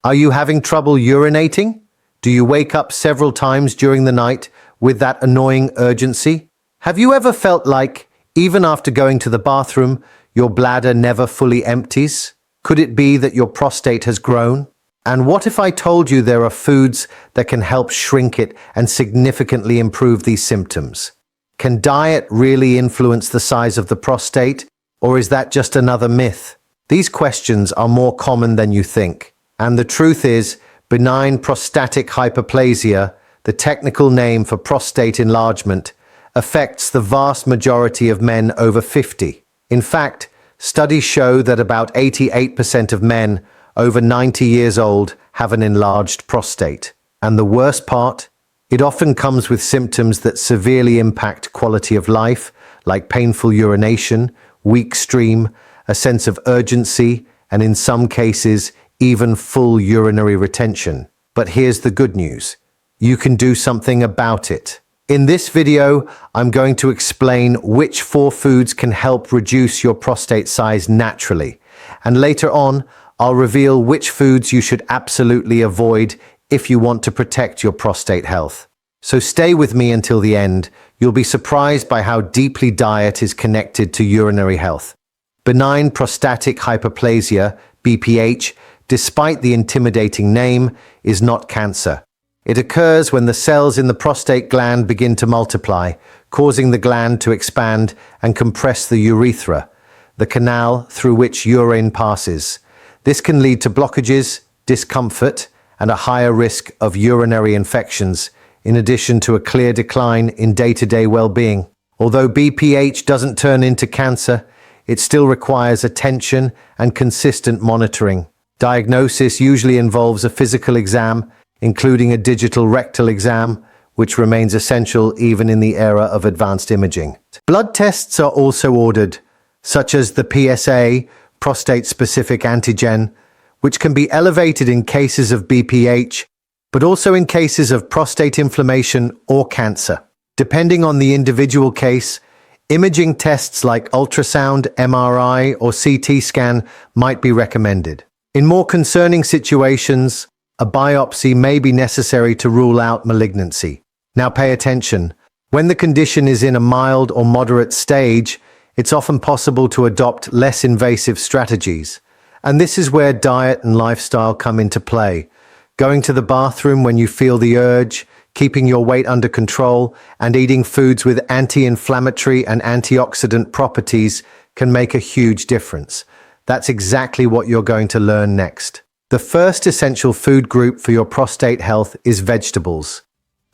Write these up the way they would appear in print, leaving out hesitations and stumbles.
Are you having trouble urinating? Do you wake up several times during the night with that annoying urgency? Have you ever felt like, even after going to the bathroom, your bladder never fully empties? Could it be that your prostate has grown? And what if I told you there are foods that can help shrink it and significantly improve these symptoms? Can diet really influence the size of the prostate, or is that just another myth? These questions are more common than you think. And the truth is, benign prostatic hyperplasia, the technical name for prostate enlargement, affects the vast majority of men over 50. In fact, studies show that about 88% of men over 90 years old have an enlarged prostate. And the worst part? It often comes with symptoms that severely impact quality of life, like painful urination, weak stream, a sense of urgency, and in some cases, even full urinary retention. But here's the good news. You can do something about it. In this video, I'm going to explain which 4 foods can help reduce your prostate size naturally. And later on, I'll reveal which foods you should absolutely avoid if you want to protect your prostate health. So stay with me until the end. You'll be surprised by how deeply diet is connected to urinary health. Benign prostatic hyperplasia, BPH, despite the intimidating name, is not cancer. It occurs when the cells in the prostate gland begin to multiply, causing the gland to expand and compress the urethra, the canal through which urine passes. This can lead to blockages, discomfort, and a higher risk of urinary infections, in addition to a clear decline in day-to-day well-being. Although BPH doesn't turn into cancer, it still requires attention and consistent monitoring. Diagnosis usually involves a physical exam, including a digital rectal exam, which remains essential even in the era of advanced imaging. Blood tests are also ordered, such as the PSA, prostate-specific antigen, which can be elevated in cases of BPH, but also in cases of prostate inflammation or cancer. Depending on the individual case, imaging tests like ultrasound, MRI, or CT scan might be recommended. In more concerning situations, a biopsy may be necessary to rule out malignancy. Now pay attention. When the condition is in a mild or moderate stage, it's often possible to adopt less invasive strategies. And this is where diet and lifestyle come into play. Going to the bathroom when you feel the urge, keeping your weight under control, and eating foods with anti-inflammatory and antioxidant properties can make a huge difference. That's exactly what you're going to learn next. The first essential food group for your prostate health is vegetables.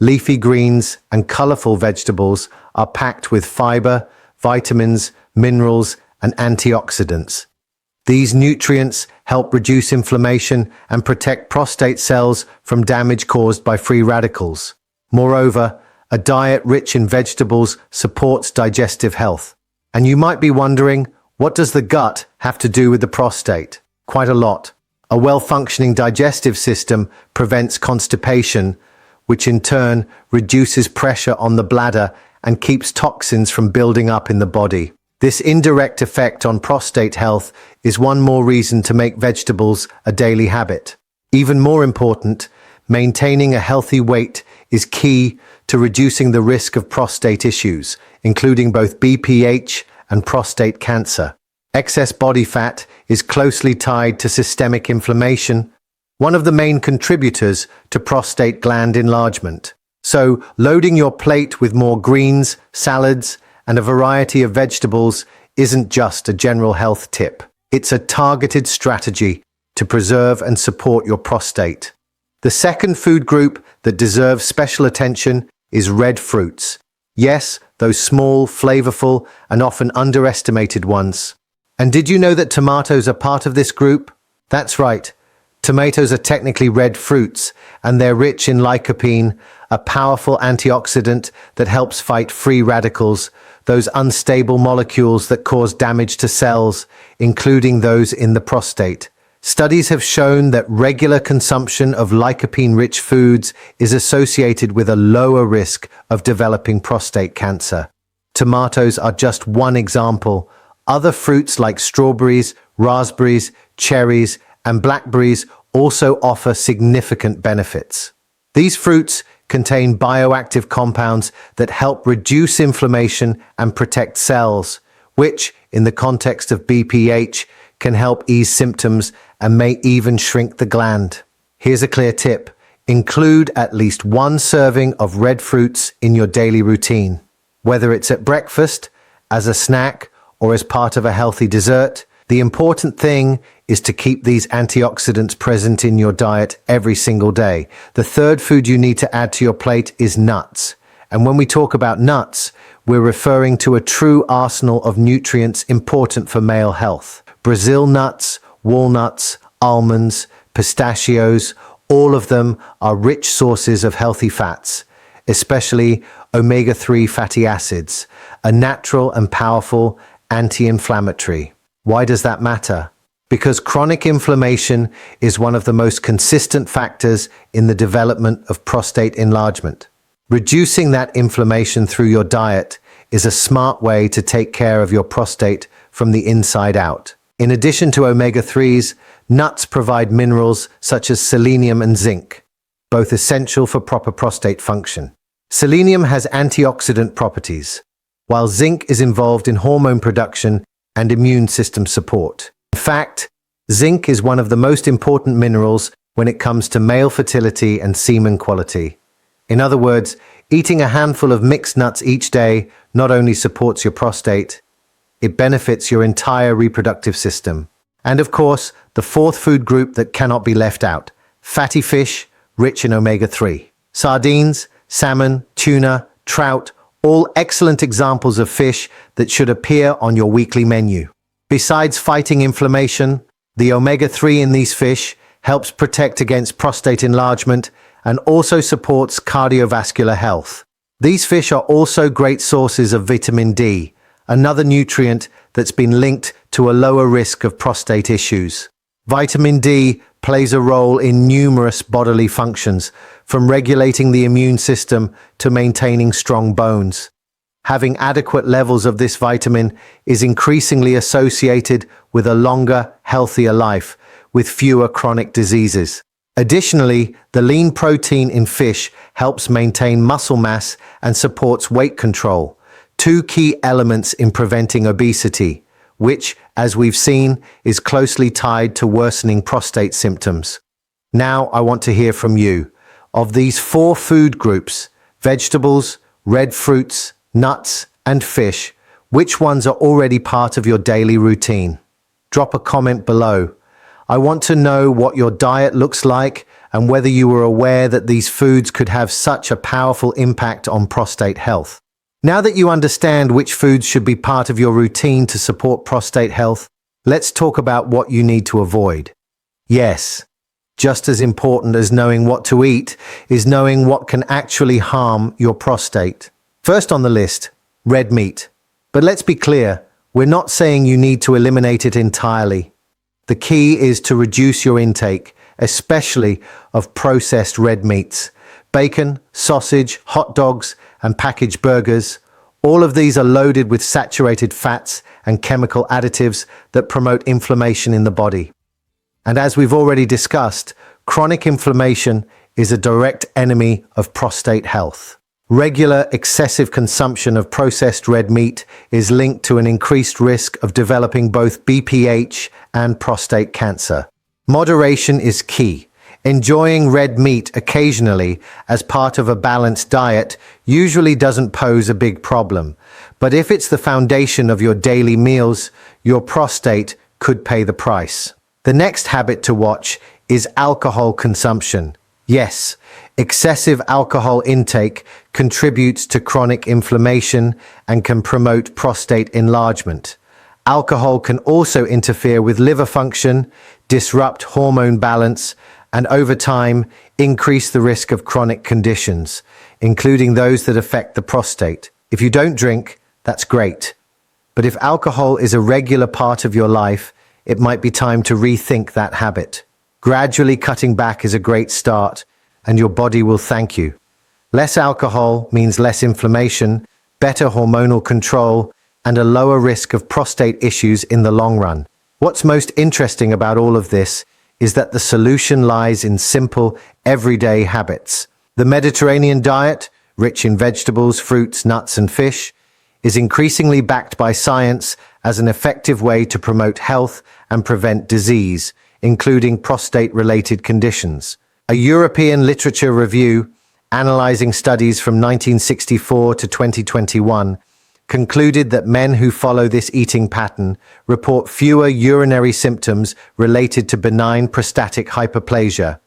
Leafy greens and colorful vegetables are packed with fiber, vitamins, minerals, and antioxidants. These nutrients help reduce inflammation and protect prostate cells from damage caused by free radicals. Moreover, a diet rich in vegetables supports digestive health. And you might be wondering, what does the gut have to do with the prostate? Quite a lot. A well-functioning digestive system prevents constipation, which in turn reduces pressure on the bladder and keeps toxins from building up in the body. This indirect effect on prostate health is one more reason to make vegetables a daily habit. Even more important, maintaining a healthy weight is key to reducing the risk of prostate issues, including both BPH and prostate cancer. Excess body fat is closely tied to systemic inflammation, one of the main contributors to prostate gland enlargement. So, loading your plate with more greens, salads, and a variety of vegetables isn't just a general health tip. It's a targeted strategy to preserve and support your prostate. The second food group that deserves special attention is red fruits. Yes, those small, flavorful, and often underestimated ones. And did you know that tomatoes are part of this group? That's right. Tomatoes are technically red fruits, and they're rich in lycopene, a powerful antioxidant that helps fight free radicals, those unstable molecules that cause damage to cells, including those in the prostate. Studies have shown that regular consumption of lycopene-rich foods is associated with a lower risk of developing prostate cancer. Tomatoes are just one example. Other fruits like strawberries, raspberries, cherries, and blackberries also offer significant benefits. These fruits contain bioactive compounds that help reduce inflammation and protect cells, which, in the context of BPH, can help ease symptoms and may even shrink the gland. Here's a clear tip. Include at least one serving of red fruits in your daily routine. Whether it's at breakfast, as a snack, or as part of a healthy dessert, the important thing is to keep these antioxidants present in your diet every single day. The third food you need to add to your plate is nuts. And when we talk about nuts, we're referring to a true arsenal of nutrients important for male health. Brazil nuts, walnuts, almonds, pistachios, all of them are rich sources of healthy fats, especially omega-3 fatty acids, a natural and powerful anti-inflammatory. Why does that matter? Because chronic inflammation is one of the most consistent factors in the development of prostate enlargement. Reducing that inflammation through your diet is a smart way to take care of your prostate from the inside out. In addition to omega-3s, nuts provide minerals such as selenium and zinc, both essential for proper prostate function. Selenium has antioxidant properties, while zinc is involved in hormone production and immune system support. In fact, zinc is one of the most important minerals when it comes to male fertility and semen quality. In other words, eating a handful of mixed nuts each day not only supports your prostate, it benefits your entire reproductive system. And of course, the fourth food group that cannot be left out, fatty fish rich in omega-3. Sardines, salmon, tuna, trout, all excellent examples of fish that should appear on your weekly menu. Besides fighting inflammation, the omega-3 in these fish helps protect against prostate enlargement and also supports cardiovascular health. These fish are also great sources of vitamin D, another nutrient that's been linked to a lower risk of prostate issues. Vitamin D plays a role in numerous bodily functions, from regulating the immune system to maintaining strong bones. Having adequate levels of this vitamin is increasingly associated with a longer, healthier life, with fewer chronic diseases. Additionally, the lean protein in fish helps maintain muscle mass and supports weight control, two key elements in preventing obesity, which, as we've seen, is closely tied to worsening prostate symptoms. Now I want to hear from you. Of these four food groups, vegetables, red fruits, nuts, and fish, which ones are already part of your daily routine? Drop a comment below. I want to know what your diet looks like and whether you were aware that these foods could have such a powerful impact on prostate health. Now that you understand which foods should be part of your routine to support prostate health, let's talk about what you need to avoid. Yes, just as important as knowing what to eat is knowing what can actually harm your prostate. First on the list, red meat. But let's be clear, we're not saying you need to eliminate it entirely. The key is to reduce your intake, especially of processed red meats. Bacon, sausage, hot dogs, and packaged burgers. All of these are loaded with saturated fats and chemical additives that promote inflammation in the body. And as we've already discussed, chronic inflammation is a direct enemy of prostate health. Regular excessive consumption of processed red meat is linked to an increased risk of developing both BPH and prostate cancer. Moderation is key. Enjoying red meat occasionally as part of a balanced diet usually doesn't pose a big problem. But if it's the foundation of your daily meals, your prostate could pay the price. The next habit to watch is alcohol consumption. Yes, excessive alcohol intake contributes to chronic inflammation and can promote prostate enlargement. Alcohol can also interfere with liver function, disrupt hormone balance, and over time, increase the risk of chronic conditions, including those that affect the prostate. If you don't drink, that's great. But if alcohol is a regular part of your life, it might be time to rethink that habit. Gradually cutting back is a great start, and your body will thank you. Less alcohol means less inflammation, better hormonal control, and a lower risk of prostate issues in the long run. What's most interesting about all of this is that the solution lies in simple, everyday habits. The Mediterranean diet, rich in vegetables, fruits, nuts, and fish, is increasingly backed by science as an effective way to promote health and prevent disease, including prostate-related conditions. A European literature review analyzing studies from 1964 to 2021 concluded that men who follow this eating pattern report fewer urinary symptoms related to benign prostatic hyperplasia.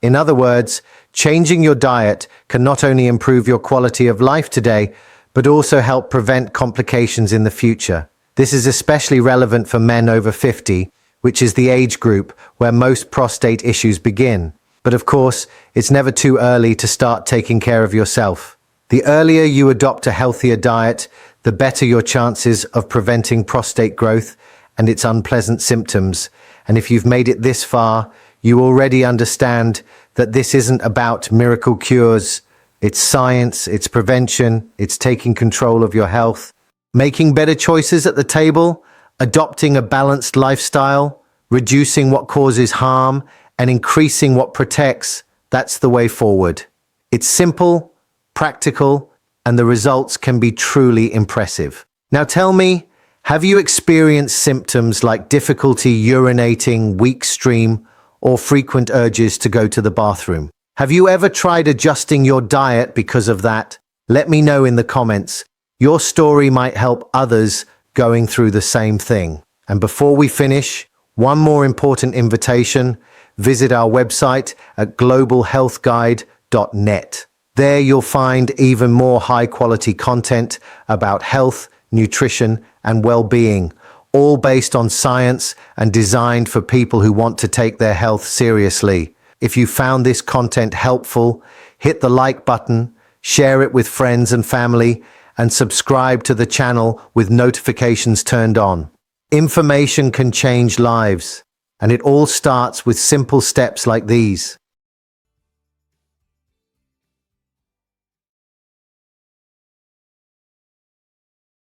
In other words, changing your diet can not only improve your quality of life today, but also help prevent complications in the future. This is especially relevant for men over 50, which is the age group where most prostate issues begin. But of course, it's never too early to start taking care of yourself. The earlier you adopt a healthier diet, the better your chances of preventing prostate growth and its unpleasant symptoms. And if you've made it this far, you already understand that this isn't about miracle cures. It's science, it's prevention, it's taking control of your health, making better choices at the table, adopting a balanced lifestyle, reducing what causes harm, and increasing what protects. That's the way forward. It's simple, practical, and the results can be truly impressive. Now tell me, have you experienced symptoms like difficulty urinating, weak stream, or frequent urges to go to the bathroom? Have you ever tried adjusting your diet because of that? Let me know in the comments. Your story might help others going through the same thing. And before we finish, one more important invitation. Visit our website at globalhealthguide.net. There you'll find even more high-quality content about health, nutrition, and well-being, all based on science and designed for people who want to take their health seriously. If you found this content helpful, hit the like button, share it with friends and family, and subscribe to the channel with notifications turned on. Information can change lives, and it all starts with simple steps like these.